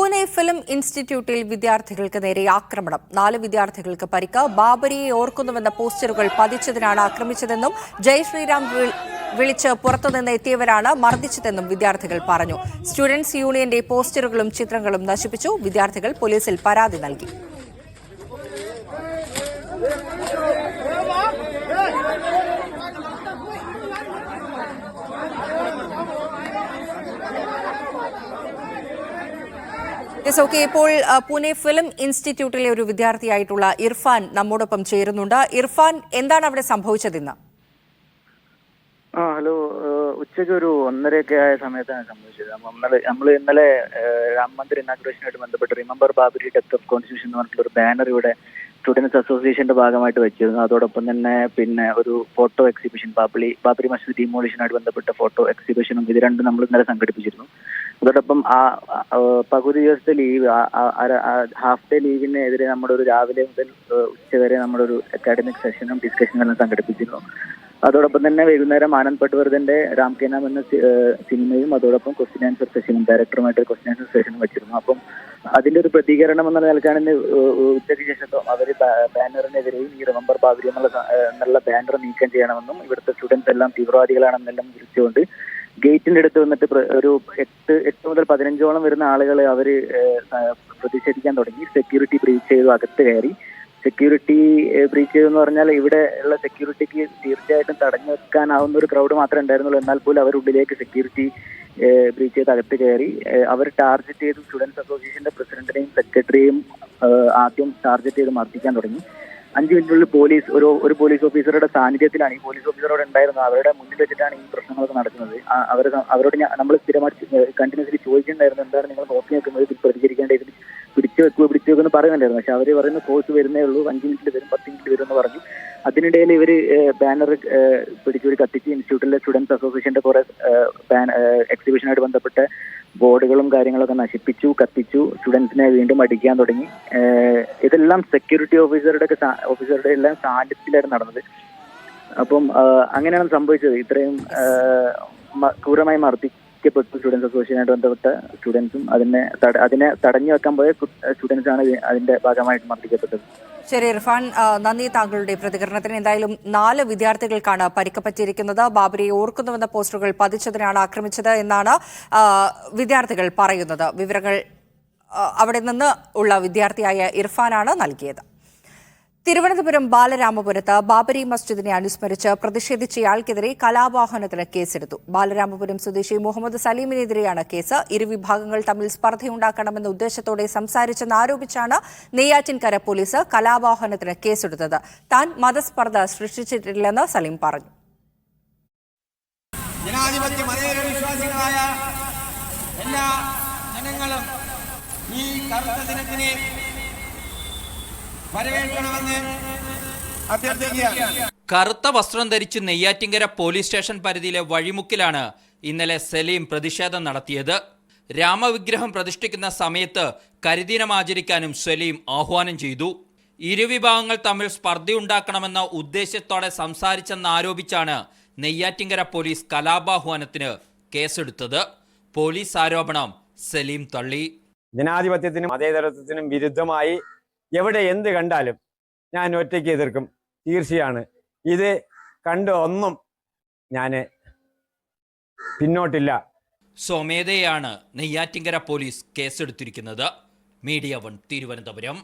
Pune film ഇൻസ്റ്റിറ്റ്യൂട്ടിൽ വിദ്യാർത്ഥികൾക്ക് നേരെ ആക്രമണം. 4 വിദ്യാർത്ഥികൾക്ക് പരിക്ക്. ബാബരിയെ ഓർക്കുന്നുവെന്ന പോസ്റ്ററുകൾ പതിച്ചതിനാണ് ആക്രമിച്ചതെന്നും ജയ് ശ്രീറാം വിളിച്ച് പുറത്തുനിന്ന് എത്തിയവരാണ് മർദ്ദിച്ചതെന്നും വിദ്യാർത്ഥികൾ പറഞ്ഞു. സ്റ്റുഡൻസ് യൂണിയന്റെ പോസ്റ്ററുകളും ചിത്രങ്ങളും നശിപ്പിച്ചു. വിദ്യാർത്ഥികൾ പോലീസിൽ പരാതി നൽകി. ഇപ്പോൾ പൂനെ ഫിലിം ഇൻസ്റ്റിറ്റ്യൂട്ടിലെ ഒരു വിദ്യാർത്ഥിയായിട്ടുള്ള ഇർഫാൻ നമ്മോടൊപ്പം ചേരുന്നുണ്ട്. ഇർഫാൻ, എന്താണ് അവിടെ സംഭവിച്ചതെന്ന്? ഹലോ. ഉച്ചയ്ക്ക് ഒരു 1:30 ആയ സമയത്താണ് സംഭവിച്ചത്. നമ്മൾ ഇന്നലെ രാം മന്ദിർ ഇനാഗുറേഷനുമായിട്ട് ബന്ധപ്പെട്ട് remember Babri death of constitution എന്ന് പറഞ്ഞിട്ടുള്ള ഒരു ബാനർ ഇവിടെ സ്റ്റുഡൻസ് അസോസിയേഷന്റെ ഭാഗമായിട്ട് വെച്ചിരുന്നു. അതോടൊപ്പം തന്നെ ഒരു ഫോട്ടോ എക്സിബിഷൻ, ബാബരി മസ്ജിദ് ഡിമോളിഷനുമായിട്ട് ബന്ധപ്പെട്ട ഫോട്ടോ എക്സിബിഷനും ഇത് രണ്ടും നമ്മൾ ഇന്നലെ സംഘടിപ്പിച്ചിരുന്നു. അതോടൊപ്പം പകുതി ദിവസത്തെ ലീവ്, ഹാഫ് ഡേ ലീവിനെതിരെ നമ്മുടെ ഒരു രാവിലെ മുതൽ ഉച്ചവരെ നമ്മുടെ ഒരു അക്കാഡമിക് സെഷനും ഡിസ്കഷനും സംഘടിപ്പിച്ചിരുന്നു. അതോടൊപ്പം തന്നെ വൈകുന്നേരം ആനന്ദ് പട്വർദ്ധന്റെ രാം കെ നാം എന്ന സിനിമയും അതോടൊപ്പം ക്വസ്റ്റ്യൻ ആൻസർ സെഷനും ഡയറക്ടറുമായിട്ട് ക്വസ്റ്റ്യൻ ആൻസർ സെഷനും വെച്ചിരുന്നു. അപ്പം അതിന്റെ ഒരു പ്രതികരണം എന്ന നിലക്കാണ് ഇന്ന് ഉച്ചയ്ക്ക് ശേഷം അവർ ബാനറിനെതിരെയും ഈ റിമെമ്പർ ബാബരി എന്നുള്ള ബാനർ നീക്കം ചെയ്യണമെന്നും ഇവിടുത്തെ സ്റ്റുഡൻസ് എല്ലാം തീവ്രവാദികളാണെന്നെല്ലാം വിളിച്ചുകൊണ്ട് ഗേറ്റിന്റെ അടുത്ത് വന്നിട്ട് ഒരു 8 മുതൽ 15ഓളം വരുന്ന ആളുകൾ അവർ പ്രതിഷേധിക്കാൻ തുടങ്ങി. സെക്യൂരിറ്റി ബ്രീച്ച് ചെയ്തു, അകത്ത് കയറി. സെക്യൂരിറ്റി ബ്രീച്ച് ചെയ്തെന്ന് പറഞ്ഞാൽ ഇവിടെ ഉള്ള സെക്യൂരിറ്റിക്ക് തീർച്ചയായിട്ടും തടഞ്ഞു വെക്കാനാവുന്ന ഒരു ക്രൗഡ് മാത്രമേ ഉണ്ടായിരുന്നുള്ളൂ. എന്നാൽ പോലും അവരുള്ളിലേക്ക് സെക്യൂരിറ്റി ബ്രീച്ച് ചെയ്ത് അകത്ത് കയറി. അവർ ടാർഗറ്റ് ചെയ്തു സ്റ്റുഡൻസ് അസോസിയേഷന്റെ പ്രസിഡന്റിനെയും സെക്രട്ടറിയെയും ആദ്യം ടാർഗറ്റ് ചെയ്ത് മർദ്ദിക്കാൻ തുടങ്ങി. 5 മിനിറ്റിനുള്ളിൽ പോലീസ് ഒരു പോലീസ് ഓഫീസറുടെ സാന്നിധ്യത്തിലാണ്, ഈ പോലീസ് ഓഫീസറോട് ഉണ്ടായിരുന്നത്, അവരുടെ മുന്നിൽ വെച്ചിട്ടാണ് ഈ പ്രശ്നങ്ങളൊക്കെ നടക്കുന്നത്. അവരോട് നമ്മൾ സ്ഥിരമായിട്ട് കണ്ടിന്യൂസ്ലി ചോദിച്ചിട്ടുണ്ടായിരുന്നു, എന്താണ് നിങ്ങൾ നോക്കി നിൽക്കുന്നത്, ഇതിൽ പ്രതികരിക്കേണ്ട, ഇതിൽ പിടിച്ചു വെക്കുമെന്ന് പറയുന്നുണ്ടായിരുന്നു. പക്ഷെ അവർ പറയുന്ന ഫോഴ്സ് വരുന്നേ ഉള്ളൂ, 5 മിനിറ്റിൽ വരും, 10 മിനിറ്റിൽ വരും എന്ന് പറഞ്ഞു. അതിനിടയിൽ ഇവർ ബാനർ പിടിച്ചൊരു കത്തിച്ച് ഇൻസ്റ്റിറ്റ്യൂട്ടിലെ സ്റ്റുഡൻസ് അസോസിയേഷന്റെ കുറെ എക്സിബിഷനായിട്ട് ബന്ധപ്പെട്ട ബോർഡുകളും കാര്യങ്ങളൊക്കെ നശിപ്പിച്ചു, കത്തിച്ചു. സ്റ്റുഡൻസിനെ വീണ്ടും അടിക്കാൻ തുടങ്ങി. ഇതെല്ലാം സെക്യൂരിറ്റി ഓഫീസറുടെ എല്ലാം സാന്നിധ്യത്തിലായിരുന്നു നടന്നത്. അപ്പം അങ്ങനെയാണ് സംഭവിച്ചത്. ഇത്രയും ക്രൂരമായി മർദ്ദിക്കപ്പെട്ടു സ്റ്റുഡൻസ് അസോസിയേഷനായിട്ട് ബന്ധപ്പെട്ട സ്റ്റുഡൻസും അതിനെ തടഞ്ഞു വെക്കാൻ പോയ സ്റ്റുഡൻസ് ആണ് അതിന്റെ ഭാഗമായിട്ട് മർദ്ദിക്കപ്പെട്ടത്. ശരി ഇർഫാൻ, നന്ദി താങ്കളുടെ പ്രതികരണത്തിന്. എന്തായാലും 4 വിദ്യാർത്ഥികൾക്കാണ് പരിക്ക് പറ്റിയിരിക്കുന്നത്. ബാബരിയെ ഓർക്കുന്നുവെന്ന പോസ്റ്ററുകൾ പതിച്ചതിനാണ് ആക്രമിച്ചത് എന്നാണ് വിദ്യാർത്ഥികൾ പറയുന്നത്. വിവരങ്ങൾ അവിടെ നിന്ന് ഉള്ള വിദ്യാർത്ഥിയായ ഇർഫാനാണ് നൽകിയത്. തിരുവനന്തപുരം ബാലരാമപുരത്ത് ബാബരി മസ്ജിദിനെ അനുസ്മരിച്ച് പ്രതിഷേധിച്ചയാൾക്കെതിരെ കലാപാഹനത്തിന് കേസെടുത്തു. ബാലരാമപുരം സ്വദേശി മുഹമ്മദ് സലീമിനെതിരെയാണ് കേസ്. ഇരുവിഭാഗങ്ങൾ തമ്മിൽ സ്പർദ്ധയുണ്ടാക്കണമെന്ന ഉദ്ദേശത്തോടെ സംസാരിച്ചെന്നാരോപിച്ചാണ് നെയ്യാറ്റിൻകര പോലീസ് കലാപാഹനത്തിന് കേസെടുത്തത്. താൻ മതസ്പർദ്ധ സൃഷ്ടിച്ചിട്ടില്ലെന്ന് സലീം പറഞ്ഞു. ജനാധിപത്യ മതേതര വിശ്വാസികളായ എല്ലാ ജനങ്ങളും ഈ കറുത്ത ദിനത്തിനെ കറുത്ത വസ്ത്രം ധരിച്ച് നെയ്യാറ്റിൻകര പോലീസ് സ്റ്റേഷൻ പരിധിയിലെ വഴിമുക്കിലാണ് ഇന്നലെ സലീം പ്രതിഷേധം നടത്തിയത്. രാമവിഗ്രഹം പ്രതിഷ്ഠിക്കുന്ന സമയത്ത് കരിദിനം ആചരിക്കാനും സലീം ആഹ്വാനം ചെയ്തു. ഇരുവിഭാഗങ്ങൾ തമ്മിൽ സ്പർദ്ധയുണ്ടാക്കണമെന്ന ഉദ്ദേശത്തോടെ സംസാരിച്ചെന്നാരോപിച്ചാണ് നെയ്യാറ്റിൻകര പോലീസ് കലാപാഹ്വാനത്തിന് കേസെടുത്തത്. പോലീസ് ആരോപണം സലീം തള്ളി. ജനാധിപത്യത്തിനും മതേതരത്വത്തിനും വിരുദ്ധമായി എവിടെ എന്ത് കണ്ടാലും ഞാൻ ഒറ്റയ്ക്ക് എതിർക്കും. തീർച്ചയാണ്. ഇത് കണ്ട് ഒന്നും ഞാൻ പിന്നോട്ടില്ല. സ്വമേധയാണ് നെയ്യാറ്റിൻകര പോലീസ് കേസെടുത്തിരിക്കുന്നത്. മീഡിയ 1 തിരുവനന്തപുരം.